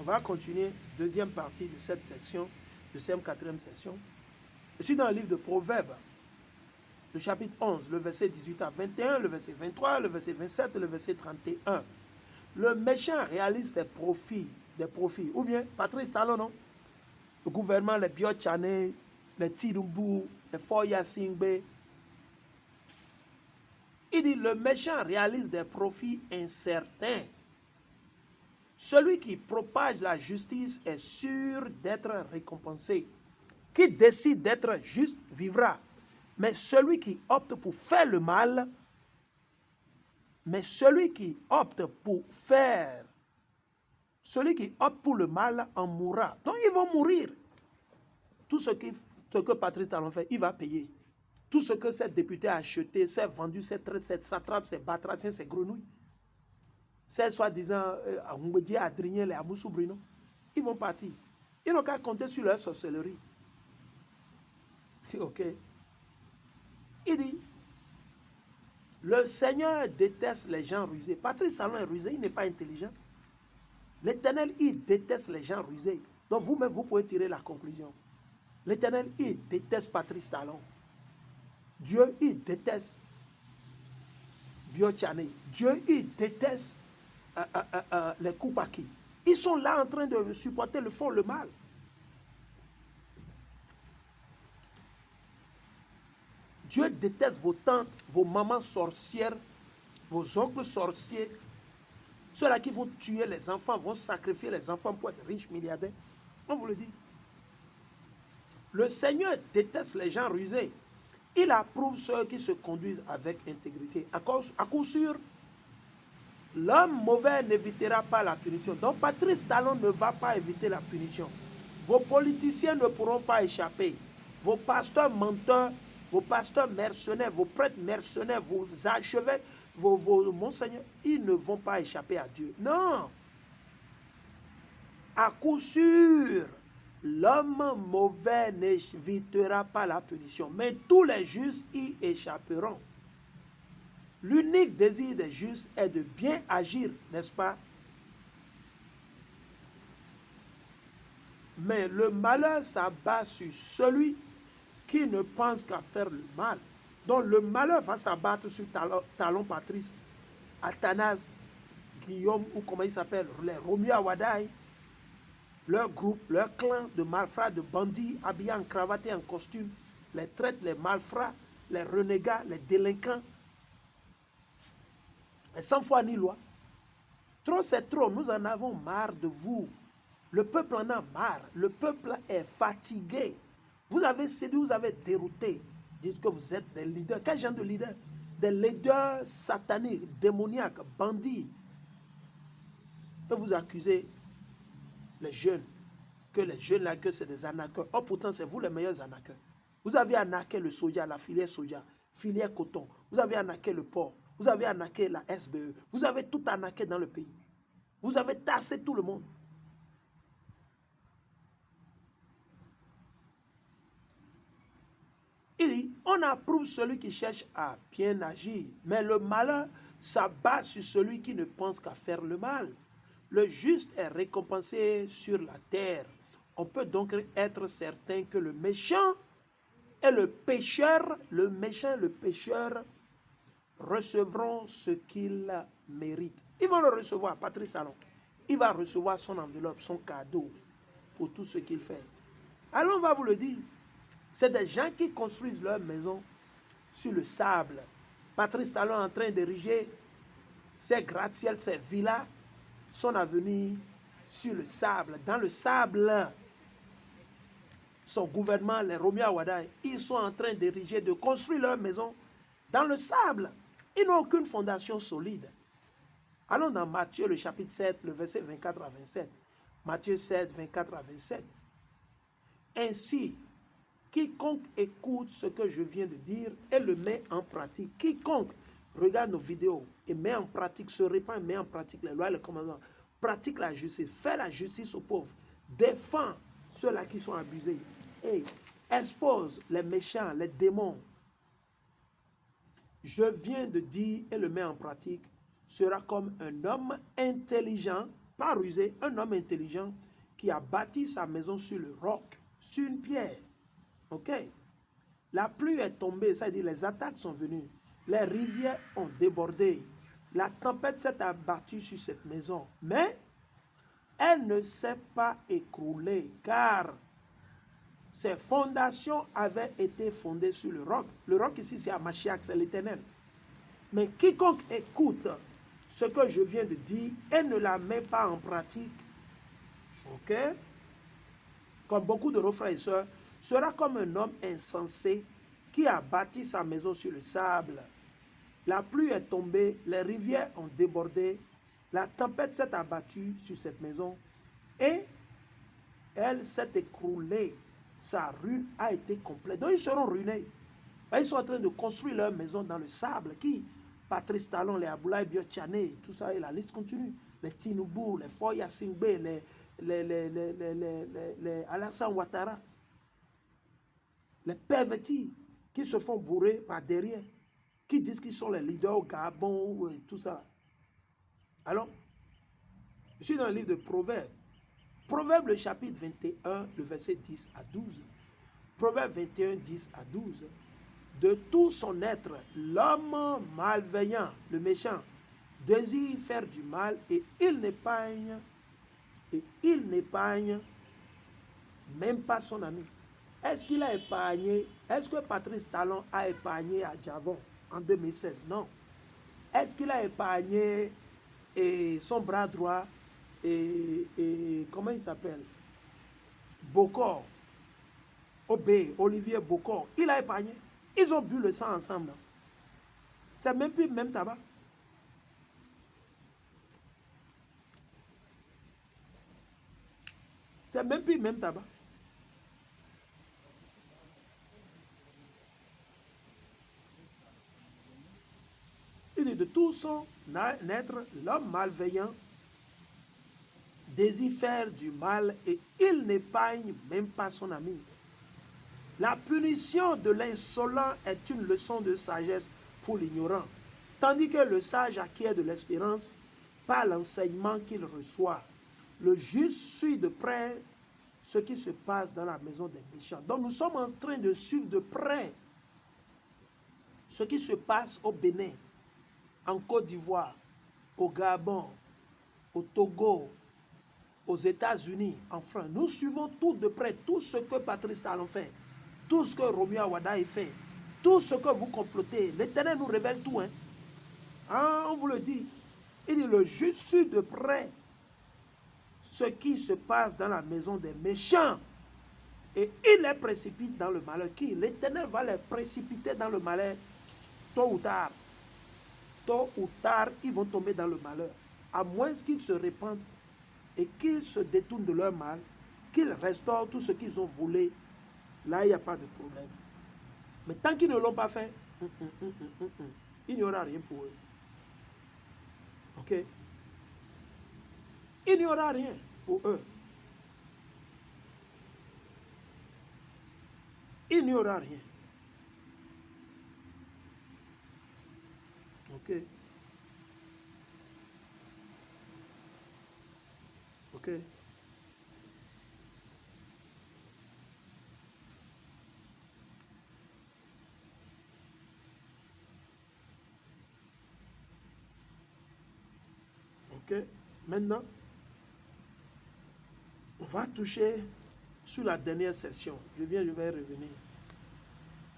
On va continuer, deuxième partie de cette session, deuxième, quatrième session. Je suis dans le livre de Proverbes, le chapitre 11, le verset 18 à 21, le verset 23, le verset 27, le verset 31. Le méchant réalise des profits. Ou bien, Patrice Talon, non? Le gouvernement, les Biochane, les Tidumbu, les Foya Singbe. Il dit, le méchant réalise des profits incertains. Celui qui propage la justice est sûr d'être récompensé. Qui décide d'être juste vivra. Mais celui qui opte pour faire le mal, celui qui opte pour le mal en mourra. Donc ils vont mourir. Tout ce que Patrice Talon fait, il va payer. Tout ce que cette députée a acheté, c'est vendu, c'est satrape, c'est batraciens, c'est grenouilles. C'est soi-disant Adrien, les Amoussou Bruno. Ils vont partir. Ils n'ont qu'à compter sur leur sorcellerie. Ok. Il dit, le Seigneur déteste les gens rusés. Patrice Talon est rusé, il n'est pas intelligent. L'Éternel, il déteste les gens rusés. Donc vous-même, vous pouvez tirer la conclusion. L'Éternel, il déteste Patrice Talon. Dieu, il déteste Biochane. Dieu, il déteste les Koupaki. Ils sont là en train de supporter le fond, le mal. Dieu déteste vos tantes, vos mamans sorcières, vos oncles sorciers. Ceux-là qui vont tuer les enfants, vont sacrifier les enfants pour être riches, milliardaires. On vous le dit. Le Seigneur déteste les gens rusés. Il approuve ceux qui se conduisent avec intégrité. À coup sûr, l'homme mauvais n'évitera pas la punition. Donc Patrice Talon ne va pas éviter la punition. Vos politiciens ne pourront pas échapper. Vos pasteurs menteurs, vos pasteurs mercenaires, vos prêtres mercenaires, vos archevêques, vos monseigneurs, ils ne vont pas échapper à Dieu. Non. À coup sûr, l'homme mauvais n'évitera pas la punition, mais tous les justes y échapperont. L'unique désir des justes est de bien agir, n'est-ce pas? Mais le malheur s'abat sur celui qui ne pense qu'à faire le mal. Donc le malheur va s'abattre sur Talon Patrice, Athanase, Guillaume, ou comment il s'appelle, les Romuald Awadaye, leur groupe, leur clan de malfrats, de bandits habillés en cravate et en costume, les traîtres, les malfrats, les renégats, les délinquants, et sans foi ni loi. Trop c'est trop, nous en avons marre de vous. Le peuple en a marre, le peuple est fatigué. Vous avez séduit, vous avez dérouté. Dites que vous êtes des leaders. Quel genre de leaders? Des leaders sataniques, démoniaques, bandits. Et vous accusez les jeunes, que les jeunes là, que c'est des arnaqueurs. Oh, pourtant, c'est vous les meilleurs arnaqueurs. Vous avez arnaqué le soja, la filière soja, filière coton. Vous avez arnaqué le porc. Vous avez arnaqué la SBE. Vous avez tout arnaqué dans le pays. Vous avez tassé tout le monde. Il dit, on approuve celui qui cherche à bien agir, mais le malheur s'abat sur celui qui ne pense qu'à faire le mal. Le juste est récompensé sur la terre. On peut donc être certain que le méchant et le pécheur, le méchant et le pécheur recevront ce qu'ils méritent. Ils vont le recevoir, Patrice Talon. Il va recevoir son enveloppe, son cadeau pour tout ce qu'il fait. Alors on va vous le dire. C'est des gens qui construisent leur maison sur le sable. Patrice Talon est en train d'ériger ses gratte-ciel, ses villas, son avenir sur le sable, dans le sable. Son gouvernement, les Romuald Awadaye, ils sont en train d'ériger, de construire leur maison dans le sable. Ils n'ont aucune fondation solide. Allons dans Matthieu, le chapitre 7, le verset 24 à 27. Matthieu 7, 24 à 27. Ainsi, quiconque écoute ce que je viens de dire et le met en pratique, quiconque regarde nos vidéos et met en pratique, se répand et met en pratique les lois et les commandements, pratique la justice, fait la justice aux pauvres, défend ceux-là qui sont abusés et expose les méchants, les démons. Je viens de dire et le met en pratique, sera comme un homme intelligent pas rusé, un homme intelligent qui a bâti sa maison sur le roc, sur une pierre. Ok? La pluie est tombée, c'est-à-dire les attaques sont venues. Les rivières ont débordé. La tempête s'est abattue sur cette maison. Mais elle ne s'est pas écroulée car ses fondations avaient été fondées sur le roc. Le roc ici, c'est Mashiach, c'est l'Éternel. Mais quiconque écoute ce que je viens de dire et ne la met pas en pratique, ok, comme beaucoup de nos frères et sœurs, sera comme un homme insensé qui a bâti sa maison sur le sable. La pluie est tombée, les rivières ont débordé, la tempête s'est abattue sur cette maison et elle s'est écroulée. Sa ruine a été complète. Donc ils seront ruinés. Ils sont en train de construire leur maison dans le sable. Qui? Patrice Talon, les Aboulaye Biotchane, tout ça, et la liste continue. Les Tinubu, les Foya Singbe, les Alassane Ouattara, les pervertis qui se font bourrer par derrière, qui disent qu'ils sont les leaders au Gabon et tout ça. Alors, je suis dans le livre de Proverbes. Proverbes, le chapitre 21, le verset 10 à 12. Proverbes 21, 10 à 12. De tout son être, l'homme malveillant, le méchant, désire faire du mal et il n'épargne même pas son ami. Est-ce qu'il a épargné? Est-ce que Patrice Talon a épargné à Javon en 2016? Non. Est-ce qu'il a épargné son bras droit comment il s'appelle? Bokor, Olivier Bokor, il a épargné. Ils ont bu le sang ensemble. C'est même plus le même tabac. C'est même plus le même tabac. Il dit de tout son être, l'homme malveillant désire faire du mal et il n'épargne même pas son ami. La punition de l'insolent est une leçon de sagesse pour l'ignorant, tandis que le sage acquiert de l'espérance par l'enseignement qu'il reçoit. Le juste suit de près ce qui se passe dans la maison des méchants. Donc nous sommes en train de suivre de près ce qui se passe au Bénin, en Côte d'Ivoire, au Gabon, au Togo, aux États-Unis, en France. Nous suivons tout de près, tout ce que Patrice Talon fait, tout ce que Romeo Awada fait, tout ce que vous complotez. L'Éternel nous révèle tout. On vous le dit. Il dit, le juste suit de près ce qui se passe dans la maison des méchants. Et il les précipite dans le malheur. Qui? L'Éternel va les précipiter dans le malheur tôt ou tard. Tôt ou tard, ils vont tomber dans le malheur. À moins qu'ils se répandent et qu'ils se détournent de leur mal, qu'ils restaurent tout ce qu'ils ont volé, là, il n'y a pas de problème. Mais tant qu'ils ne l'ont pas fait, il n'y aura rien pour eux. Ok? Il n'y aura rien pour eux. Il n'y aura rien. Ok? Ok? Ok? Maintenant, on va toucher sur la dernière session. Je vais revenir.